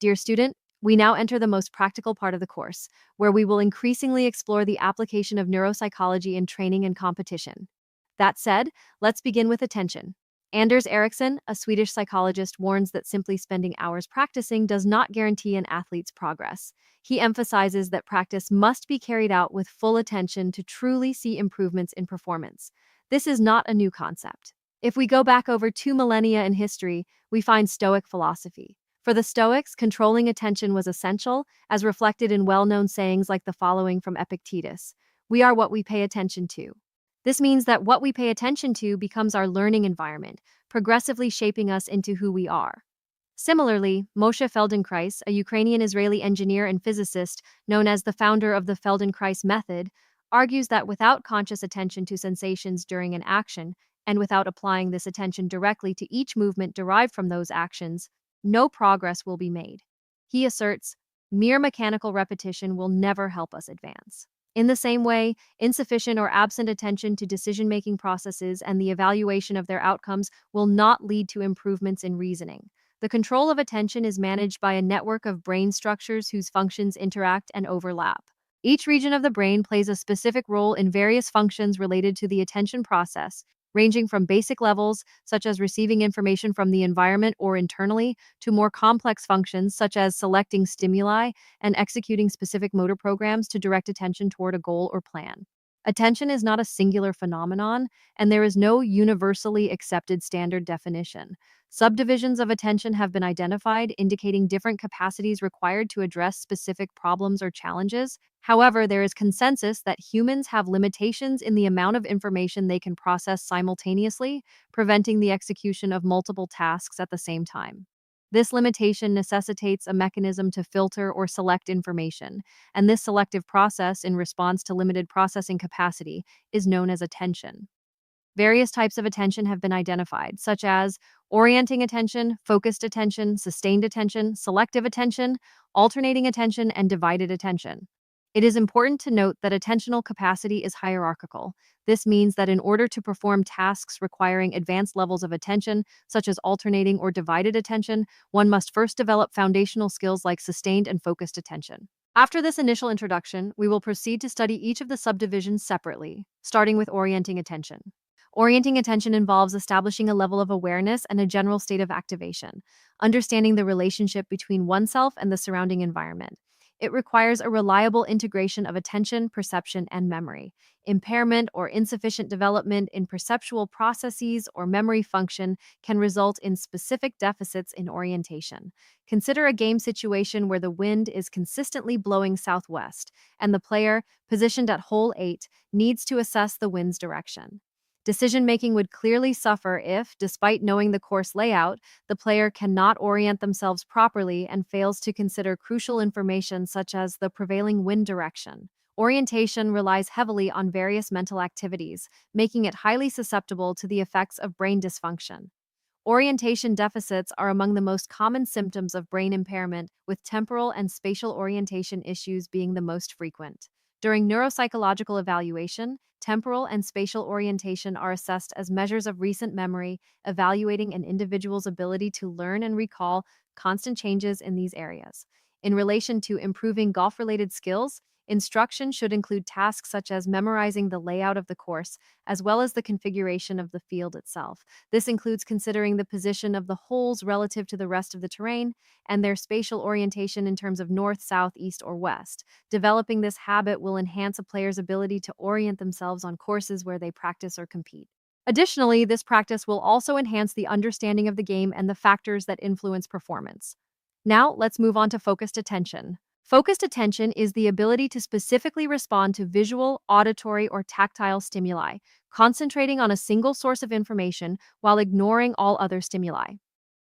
Dear student, we now enter the most practical part of the course, where we will increasingly explore the application of neuropsychology in training and competition. That said, let's begin with attention. Anders Ericsson, a Swedish psychologist, warns that simply spending hours practicing does not guarantee an athlete's progress. He emphasizes that practice must be carried out with full attention to truly see improvements in performance. This is not a new concept. If we go back over 2 millennia in history, we find Stoic philosophy. For the Stoics, controlling attention was essential, as reflected in well-known sayings like the following from Epictetus: "We are what we pay attention to." This means that what we pay attention to becomes our learning environment, progressively shaping us into who we are. Similarly, Moshe Feldenkrais, a Ukrainian-Israeli engineer and physicist known as the founder of the Feldenkrais method, argues that without conscious attention to sensations during an action, and without applying this attention directly to each movement derived from those actions, no progress will be made. He asserts, mere mechanical repetition will never help us advance. In the same way, insufficient or absent attention to decision-making processes and the evaluation of their outcomes will not lead to improvements in reasoning. The control of attention is managed by a network of brain structures whose functions interact and overlap. Each region of the brain plays a specific role in various functions related to the attention process, ranging from basic levels, such as receiving information from the environment or internally, to more complex functions, such as selecting stimuli and executing specific motor programs to direct attention toward a goal or plan. Attention is not a singular phenomenon, and there is no universally accepted standard definition. Subdivisions of attention have been identified, indicating different capacities required to address specific problems or challenges. However, there is consensus that humans have limitations in the amount of information they can process simultaneously, preventing the execution of multiple tasks at the same time. This limitation necessitates a mechanism to filter or select information, and this selective process, in response to limited processing capacity, is known as attention. Various types of attention have been identified, such as orienting attention, focused attention, sustained attention, selective attention, alternating attention, and divided attention. It is important to note that attentional capacity is hierarchical. This means that in order to perform tasks requiring advanced levels of attention, such as alternating or divided attention, one must first develop foundational skills like sustained and focused attention. After this initial introduction, we will proceed to study each of the subdivisions separately, starting with orienting attention. Orienting attention involves establishing a level of awareness and a general state of activation, understanding the relationship between oneself and the surrounding environment. It requires a reliable integration of attention, perception, and memory. Impairment or insufficient development in perceptual processes or memory function can result in specific deficits in orientation. Consider a game situation where the wind is consistently blowing southwest, and the player, positioned at hole 8, needs to assess the wind's direction. Decision-making would clearly suffer if, despite knowing the course layout, the player cannot orient themselves properly and fails to consider crucial information such as the prevailing wind direction. Orientation relies heavily on various mental activities, making it highly susceptible to the effects of brain dysfunction. Orientation deficits are among the most common symptoms of brain impairment, with temporal and spatial orientation issues being the most frequent. During neuropsychological evaluation, temporal and spatial orientation are assessed as measures of recent memory, evaluating an individual's ability to learn and recall constant changes in these areas. In relation to improving golf-related skills, instruction should include tasks such as memorizing the layout of the course, as well as the configuration of the field itself. This includes considering the position of the holes relative to the rest of the terrain and their spatial orientation in terms of north, south, east, or west. Developing this habit will enhance a player's ability to orient themselves on courses where they practice or compete. Additionally, this practice will also enhance the understanding of the game and the factors that influence performance. Now, let's move on to focused attention. Focused attention is the ability to specifically respond to visual, auditory, or tactile stimuli, concentrating on a single source of information while ignoring all other stimuli.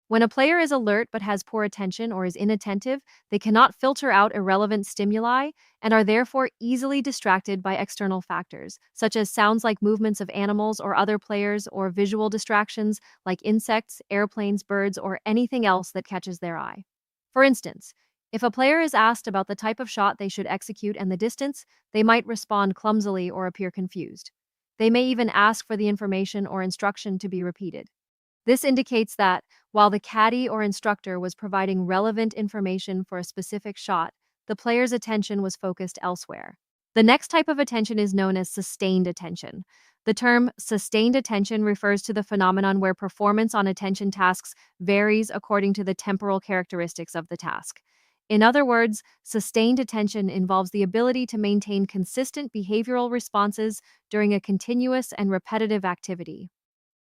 When a player is alert but has poor attention or is inattentive, they cannot filter out irrelevant stimuli and are therefore easily distracted by external factors, such as sounds like movements of animals or other players, or visual distractions like insects, airplanes, birds, or anything else that catches their eye. For instance, if a player is asked about the type of shot they should execute and the distance, they might respond clumsily or appear confused. They may even ask for the information or instruction to be repeated. This indicates that, while the caddy or instructor was providing relevant information for a specific shot, the player's attention was focused elsewhere. The next type of attention is known as sustained attention. The term sustained attention refers to the phenomenon where performance on attention tasks varies according to the temporal characteristics of the task. In other words, sustained attention involves the ability to maintain consistent behavioral responses during a continuous and repetitive activity.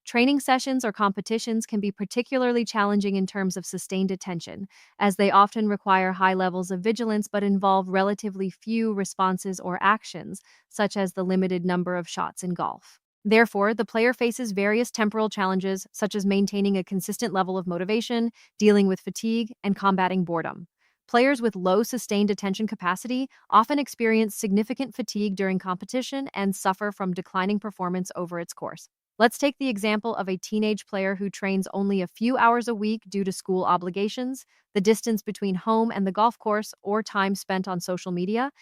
Training sessions or competitions can be particularly challenging in terms of sustained attention, as they often require high levels of vigilance but involve relatively few responses or actions, such as the limited number of shots in golf. Therefore, the player faces various temporal challenges, such as maintaining a consistent level of motivation, dealing with fatigue, and combating boredom. Players with low sustained attention capacity often experience significant fatigue during competition and suffer from declining performance over its course. Let's take the example of a teenage player who trains only a few hours a week due to school obligations, the distance between home and the golf course, or time spent on social media.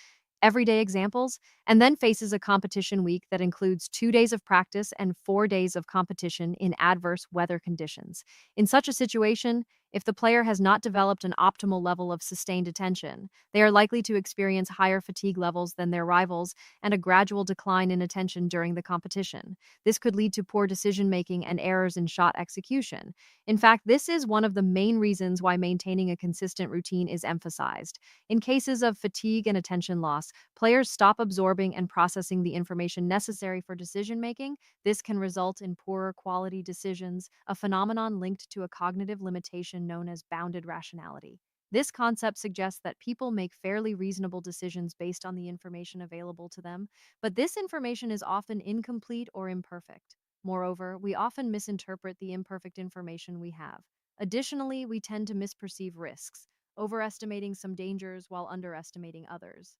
Everyday examples, and then faces a competition week that includes 2 days of practice and 4 days of competition in adverse weather conditions. In such a situation, if the player has not developed an optimal level of sustained attention, they are likely to experience higher fatigue levels than their rivals and a gradual decline in attention during the competition. This could lead to poor decision making and errors in shot execution. In fact, this is one of the main reasons why maintaining a consistent routine is emphasized. In cases of fatigue and attention loss, players stop absorbing and processing the information necessary for decision making. This can result in poorer quality decisions, a phenomenon linked to a cognitive limitation known as bounded rationality. This concept suggests that people make fairly reasonable decisions based on the information available to them, but this information is often incomplete or imperfect. Moreover, we often misinterpret the imperfect information we have. Additionally, we tend to misperceive risks, overestimating some dangers while underestimating others.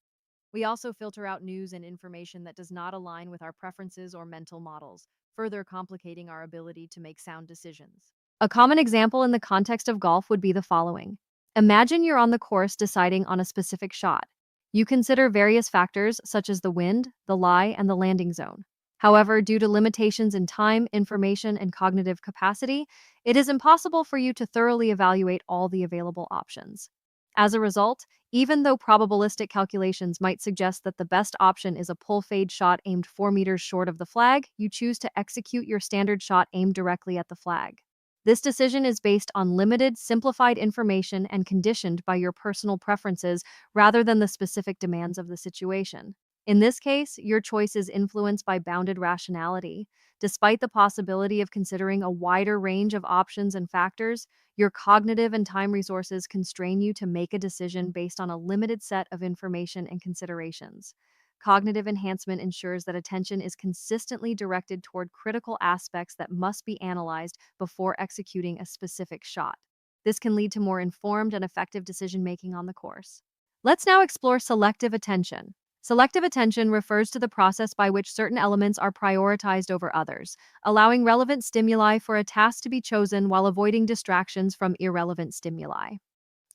We also filter out news and information that does not align with our preferences or mental models, further complicating our ability to make sound decisions. A common example in the context of golf would be the following. Imagine you're on the course deciding on a specific shot. You consider various factors such as the wind, the lie, and the landing zone. However, due to limitations in time, information, and cognitive capacity, it is impossible for you to thoroughly evaluate all the available options. As a result, even though probabilistic calculations might suggest that the best option is a pull fade shot aimed 4 meters short of the flag, you choose to execute your standard shot aimed directly at the flag. This decision is based on limited, simplified information and conditioned by your personal preferences rather than the specific demands of the situation. In this case, your choice is influenced by bounded rationality. Despite the possibility of considering a wider range of options and factors, your cognitive and time resources constrain you to make a decision based on a limited set of information and considerations. Cognitive enhancement ensures that attention is consistently directed toward critical aspects that must be analyzed before executing a specific shot. This can lead to more informed and effective decision making on the course. Let's now explore selective attention. Selective attention refers to the process by which certain elements are prioritized over others, allowing relevant stimuli for a task to be chosen while avoiding distractions from irrelevant stimuli.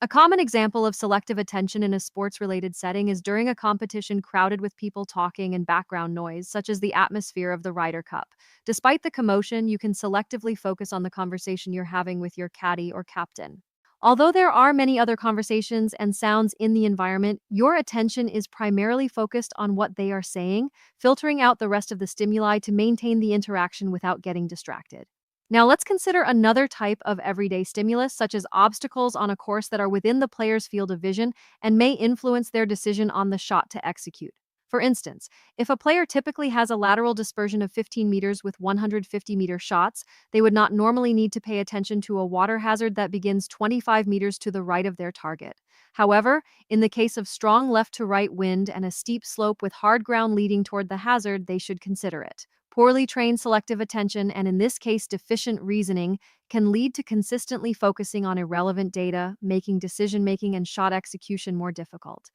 A common example of selective attention in a sports-related setting is during a competition crowded with people talking and background noise, such as the atmosphere of the Ryder Cup. Despite the commotion, you can selectively focus on the conversation you're having with your caddy or captain. Although there are many other conversations and sounds in the environment, your attention is primarily focused on what they are saying, filtering out the rest of the stimuli to maintain the interaction without getting distracted. Now, let's consider another type of everyday stimulus, such as obstacles on a course that are within the player's field of vision and may influence their decision on the shot to execute. For instance, if a player typically has a lateral dispersion of 15 meters with 150-meter shots, they would not normally need to pay attention to a water hazard that begins 25 meters to the right of their target. However, in the case of strong left-to-right wind and a steep slope with hard ground leading toward the hazard, they should consider it. Poorly trained selective attention, and in this case deficient reasoning, can lead to consistently focusing on irrelevant data, making decision-making and shot execution more difficult.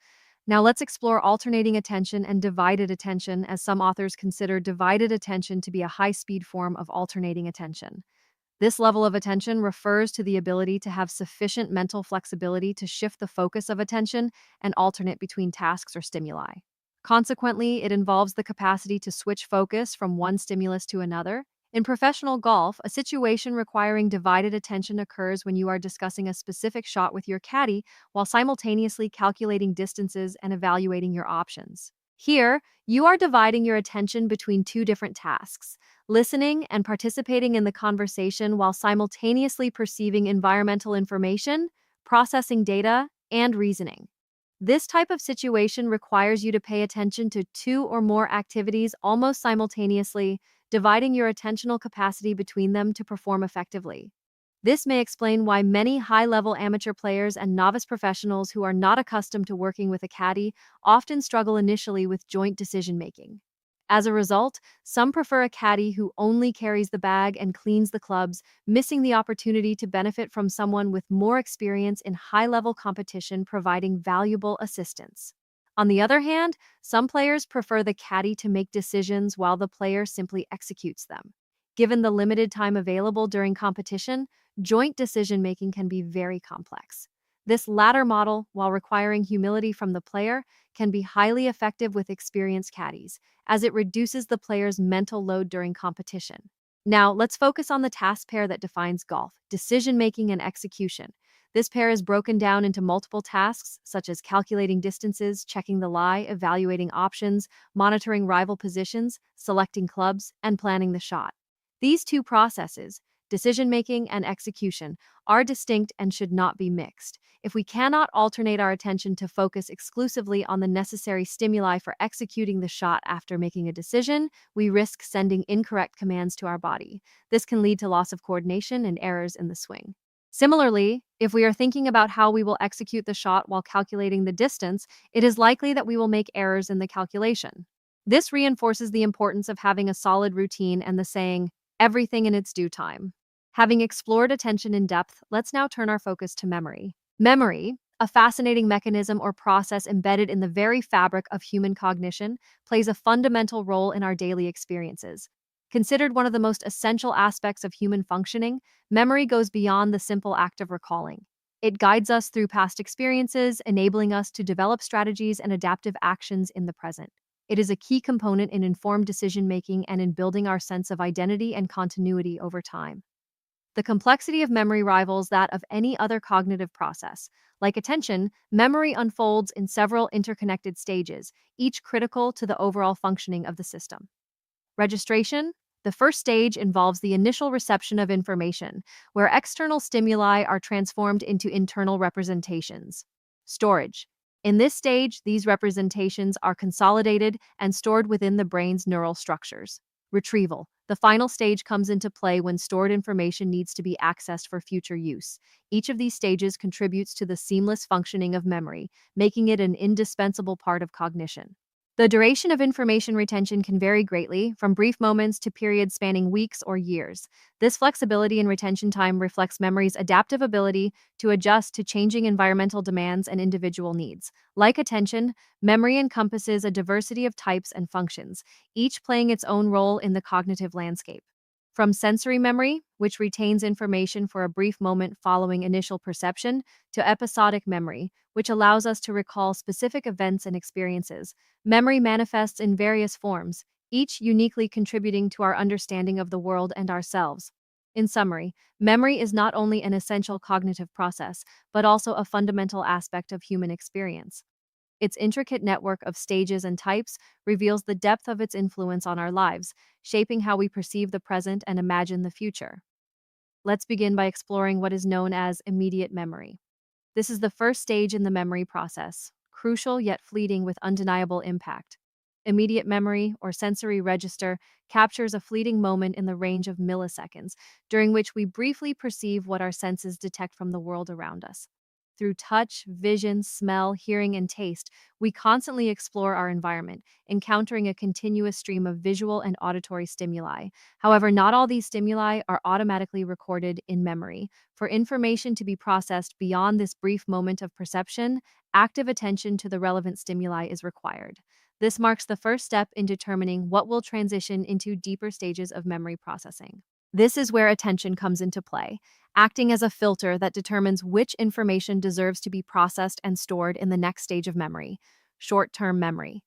Now let's explore alternating attention and divided attention, as some authors consider divided attention to be a high-speed form of alternating attention. This level of attention refers to the ability to have sufficient mental flexibility to shift the focus of attention and alternate between tasks or stimuli. Consequently, it involves the capacity to switch focus from one stimulus to another, In professional golf, a situation requiring divided attention occurs when you are discussing a specific shot with your caddy while simultaneously calculating distances and evaluating your options. Here, you are dividing your attention between two different tasks: listening and participating in the conversation while simultaneously perceiving environmental information, processing data, and reasoning. This type of situation requires you to pay attention to two or more activities almost simultaneously, dividing your attentional capacity between them to perform effectively. This may explain why many high level amateur players and novice professionals who are not accustomed to working with a caddy often struggle initially with joint decision making. As a result, some prefer a caddy who only carries the bag and cleans the clubs, missing the opportunity to benefit from someone with more experience in high level competition providing valuable assistance. On the other hand, some players prefer the caddy to make decisions while the player simply executes them. Given the limited time available during competition, joint decision making can be very complex. This latter model, while requiring humility from the player, can be highly effective with experienced caddies, as it reduces the player's mental load during competition. Now, let's focus on the task pair that defines golf: decision making and execution. This pair is broken down into multiple tasks, such as calculating distances, checking the lie, evaluating options, monitoring rival positions, selecting clubs, and planning the shot. These two processes, decision making and execution, are distinct and should not be mixed. If we cannot alternate our attention to focus exclusively on the necessary stimuli for executing the shot after making a decision, we risk sending incorrect commands to our body. This can lead to loss of coordination and errors in the swing. Similarly, if we are thinking about how we will execute the shot while calculating the distance, it is likely that we will make errors in the calculation. This reinforces the importance of having a solid routine and the saying, everything in its due time. Having explored attention in depth, let's now turn our focus to memory. Memory, a fascinating mechanism or process embedded in the very fabric of human cognition, plays a fundamental role in our daily experiences. Considered one of the most essential aspects of human functioning, memory goes beyond the simple act of recalling. It guides us through past experiences, enabling us to develop strategies and adaptive actions in the present. It is a key component in informed decision making and in building our sense of identity and continuity over time. The complexity of memory rivals that of any other cognitive process. Like attention, memory unfolds in several interconnected stages, each critical to the overall functioning of the system. Registration. The first stage involves the initial reception of information, where external stimuli are transformed into internal representations. Storage. In this stage, these representations are consolidated and stored within the brain's neural structures. Retrieval. The final stage comes into play when stored information needs to be accessed for future use. Each of these stages contributes to the seamless functioning of memory, making it an indispensable part of cognition. The duration of information retention can vary greatly, from brief moments to periods spanning weeks or years. This flexibility in retention time reflects memory's adaptive ability to adjust to changing environmental demands and individual needs. Like attention, memory encompasses a diversity of types and functions, each playing its own role in the cognitive landscape. From sensory memory, which retains information for a brief moment following initial perception, to episodic memory, which allows us to recall specific events and experiences. Memory manifests in various forms, each uniquely contributing to our understanding of the world and ourselves. In summary, memory is not only an essential cognitive process, but also a fundamental aspect of human experience. Its intricate network of stages and types reveals the depth of its influence on our lives, shaping how we perceive the present and imagine the future. Let's begin by exploring what is known as immediate memory. This is the first stage in the memory process, crucial yet fleeting with undeniable impact. Immediate memory, or sensory register, captures a fleeting moment in the range of milliseconds, during which we briefly perceive what our senses detect from the world around us. Through touch, vision, smell, hearing, and taste, we constantly explore our environment, encountering a continuous stream of visual and auditory stimuli. However, not all these stimuli are automatically recorded in memory. For information to be processed beyond this brief moment of perception, active attention to the relevant stimuli is required. This marks the first step in determining what will transition into deeper stages of memory processing. This is where attention comes into play, acting as a filter that determines which information deserves to be processed and stored in the next stage of memory, short-term memory.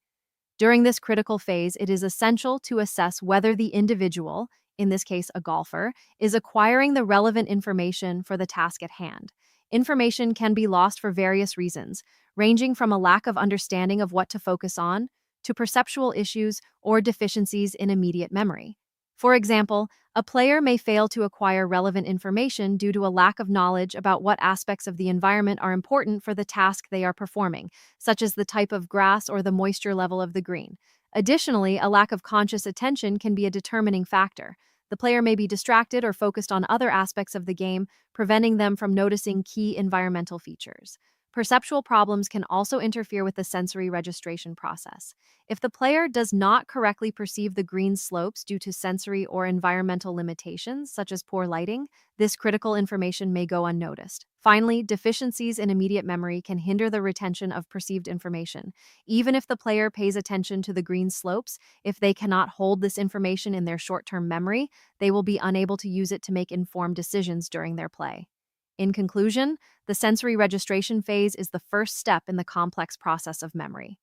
During this critical phase, it is essential to assess whether the individual, in this case a golfer, is acquiring the relevant information for the task at hand. Information can be lost for various reasons, ranging from a lack of understanding of what to focus on to perceptual issues or deficiencies in immediate memory. For example, a player may fail to acquire relevant information due to a lack of knowledge about what aspects of the environment are important for the task they are performing, such as the type of grass or the moisture level of the green. Additionally, a lack of conscious attention can be a determining factor. The player may be distracted or focused on other aspects of the game, preventing them from noticing key environmental features. Perceptual problems can also interfere with the sensory registration process. If the player does not correctly perceive the green slopes due to sensory or environmental limitations, such as poor lighting, this critical information may go unnoticed. Finally, deficiencies in immediate memory can hinder the retention of perceived information. Even if the player pays attention to the green slopes, if they cannot hold this information in their short-term memory, they will be unable to use it to make informed decisions during their play. In conclusion, the sensory registration phase is the first step in the complex process of memory.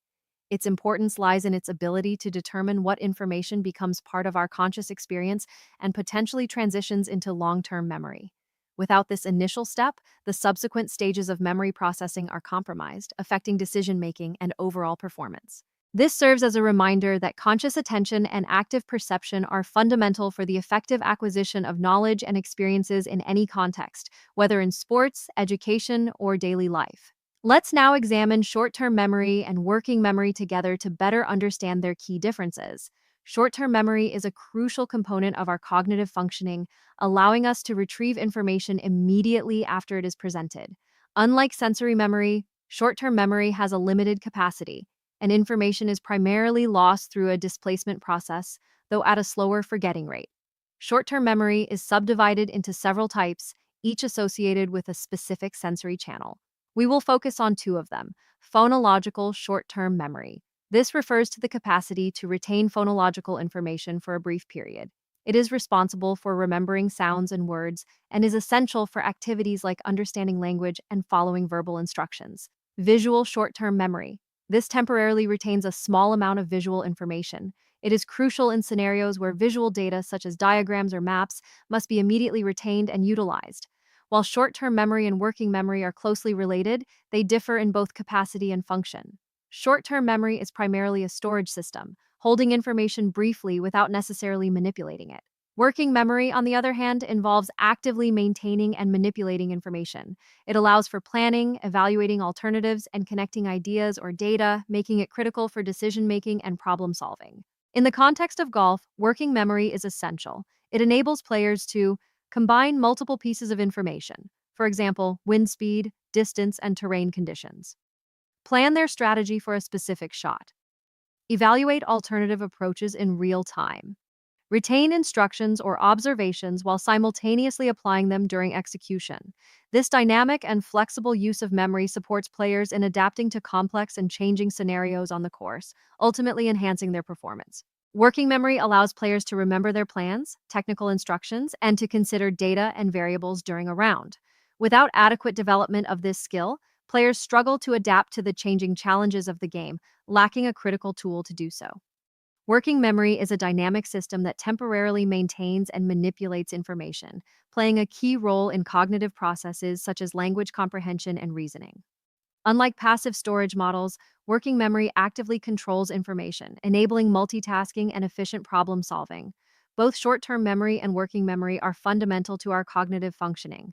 Its importance lies in its ability to determine what information becomes part of our conscious experience and potentially transitions into long-term memory. Without this initial step, the subsequent stages of memory processing are compromised, affecting decision-making and overall performance. This serves as a reminder that conscious attention and active perception are fundamental for the effective acquisition of knowledge and experiences in any context, whether in sports, education, or daily life. Let's now examine short-term memory and working memory together to better understand their key differences. Short-term memory is a crucial component of our cognitive functioning, allowing us to retrieve information immediately after it is presented. Unlike sensory memory, short-term memory has a limited capacity, and information is primarily lost through a displacement process, though at a slower forgetting rate. Short-term memory is subdivided into several types, each associated with a specific sensory channel. We will focus on two of them: phonological short-term memory. This refers to the capacity to retain phonological information for a brief period. It is responsible for remembering sounds and words and is essential for activities like understanding language and following verbal instructions. Visual short-term memory. This temporarily retains a small amount of visual information. It is crucial in scenarios where visual data, such as diagrams or maps, must be immediately retained and utilized. While short-term memory and working memory are closely related, they differ in both capacity and function. Short-term memory is primarily a storage system, holding information briefly without necessarily manipulating it. Working memory, on the other hand, involves actively maintaining and manipulating information. It allows for planning, evaluating alternatives, and connecting ideas or data, making it critical for decision-making and problem-solving. In the context of golf, working memory is essential. It enables players to combine multiple pieces of information, for example, wind speed, distance, and terrain conditions. Plan their strategy for a specific shot. Evaluate alternative approaches in real time. Retain instructions or observations while simultaneously applying them during execution. This dynamic and flexible use of memory supports players in adapting to complex and changing scenarios on the course, ultimately enhancing their performance. Working memory allows players to remember their plans, technical instructions, and to consider data and variables during a round. Without adequate development of this skill, players struggle to adapt to the changing challenges of the game, lacking a critical tool to do so. Working memory is a dynamic system that temporarily maintains and manipulates information, playing a key role in cognitive processes such as language comprehension and reasoning. Unlike passive storage models, working memory actively controls information, enabling multitasking and efficient problem solving. Both short-term memory and working memory are fundamental to our cognitive functioning.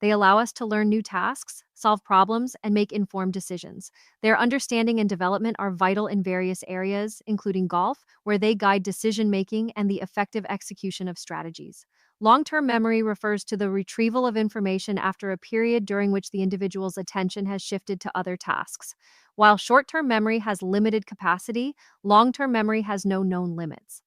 They allow us to learn new tasks, solve problems, and make informed decisions. Their understanding and development are vital in various areas, including golf, where they guide decision-making and the effective execution of strategies. Long-term memory refers to the retrieval of information after a period during which the individual's attention has shifted to other tasks. While short-term memory has limited capacity, long-term memory has no known limits.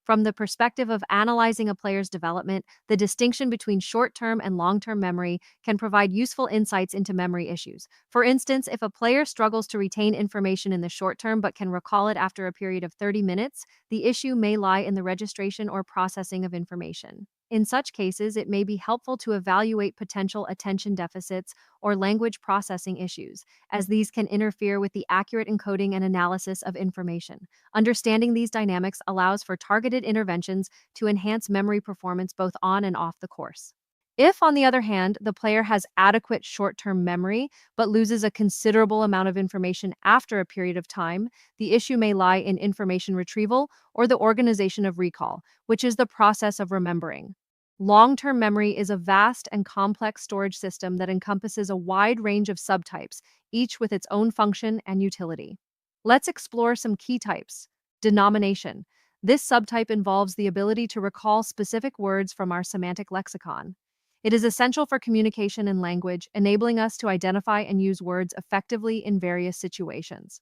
From the perspective of analyzing a player's development, the distinction between short-term and long-term memory can provide useful insights into memory issues. For instance, if a player struggles to retain information in the short term but can recall it after a period of 30 minutes, the issue may lie in the registration or processing of information. In such cases, it may be helpful to evaluate potential attention deficits or language processing issues, as these can interfere with the accurate encoding and analysis of information. Understanding these dynamics allows for targeted interventions to enhance memory performance both on and off the course. If, on the other hand, the player has adequate short term memory but loses a considerable amount of information after a period of time, the issue may lie in information retrieval or the organization of recall, which is the process of remembering. Long term memory is a vast and complex storage system that encompasses a wide range of subtypes, each with its own function and utility. Let's explore some key types. Denomination. This subtype involves the ability to recall specific words from our semantic lexicon. It is essential for communication and language, enabling us to identify and use words effectively in various situations.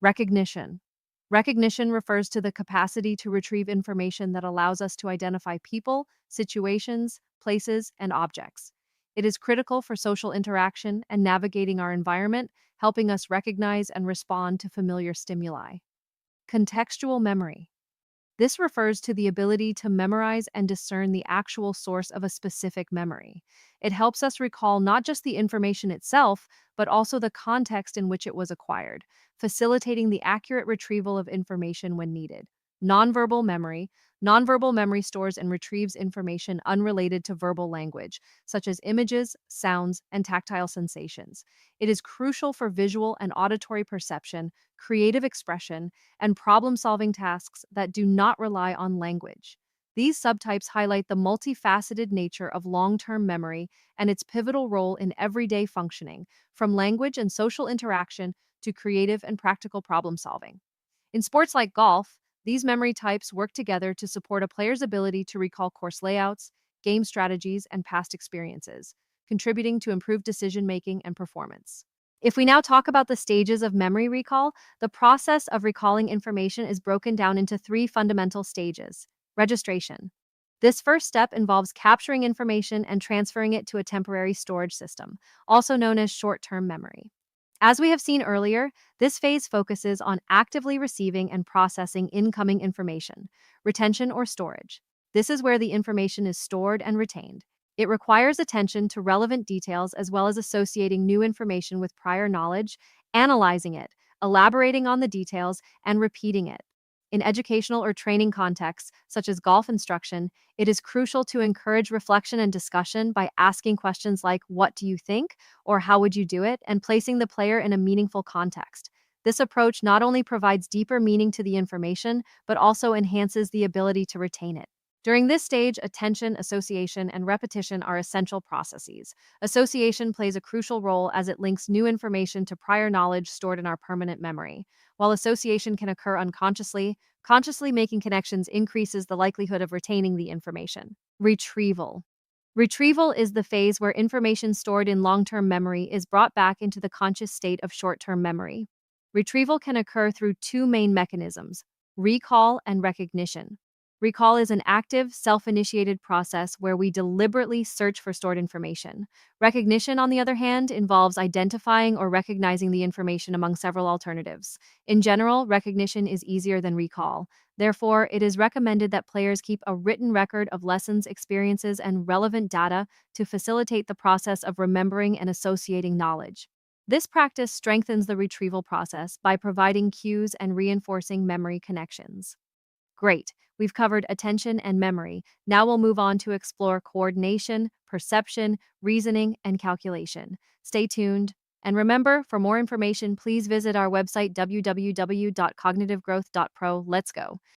Recognition. Recognition refers to the capacity to retrieve information that allows us to identify people, situations, places, and objects. It is critical for social interaction and navigating our environment, helping us recognize and respond to familiar stimuli. Contextual memory. This refers to the ability to memorize and discern the actual source of a specific memory. It helps us recall not just the information itself, but also the context in which it was acquired, facilitating the accurate retrieval of information when needed. Nonverbal memory. Nonverbal memory stores and retrieves information unrelated to verbal language, such as images, sounds, and tactile sensations. It is crucial for visual and auditory perception, creative expression, and problem solving tasks that do not rely on language. These subtypes highlight the multifaceted nature of long term memory and its pivotal role in everyday functioning, from language and social interaction to creative and practical problem solving. In sports like golf, these memory types work together to support a player's ability to recall course layouts, game strategies, and past experiences, contributing to improved decision making and performance. If we now talk about the stages of memory recall, the process of recalling information is broken down into three fundamental stages. Registration. This first step involves capturing information and transferring it to a temporary storage system, also known as short term memory. As we have seen earlier, this phase focuses on actively receiving and processing incoming information, retention or storage. This is where the information is stored and retained. It requires attention to relevant details as well as associating new information with prior knowledge, analyzing it, elaborating on the details, and repeating it. In educational or training contexts, such as golf instruction, it is crucial to encourage reflection and discussion by asking questions like, "What do you think?" or "How would you do it?" and placing the player in a meaningful context. This approach not only provides deeper meaning to the information, but also enhances the ability to retain it. During this stage, attention, association, and repetition are essential processes. Association plays a crucial role as it links new information to prior knowledge stored in our permanent memory. While association can occur unconsciously, consciously making connections increases the likelihood of retaining the information. Retrieval. Retrieval is the phase where information stored in long term memory is brought back into the conscious state of short term memory. Retrieval can occur through two main mechanisms: recall and recognition. Recall is an active, self initiated process where we deliberately search for stored information. Recognition, on the other hand, involves identifying or recognizing the information among several alternatives. In general, recognition is easier than recall. Therefore, it is recommended that players keep a written record of lessons, experiences, and relevant data to facilitate the process of remembering and associating knowledge. This practice strengthens the retrieval process by providing cues and reinforcing memory connections. Great. We've covered attention and memory. Now we'll move on to explore coordination, perception, reasoning, and calculation. Stay tuned. And remember, for more information, please visit our website www.cognitivegrowth.pro. Let's go.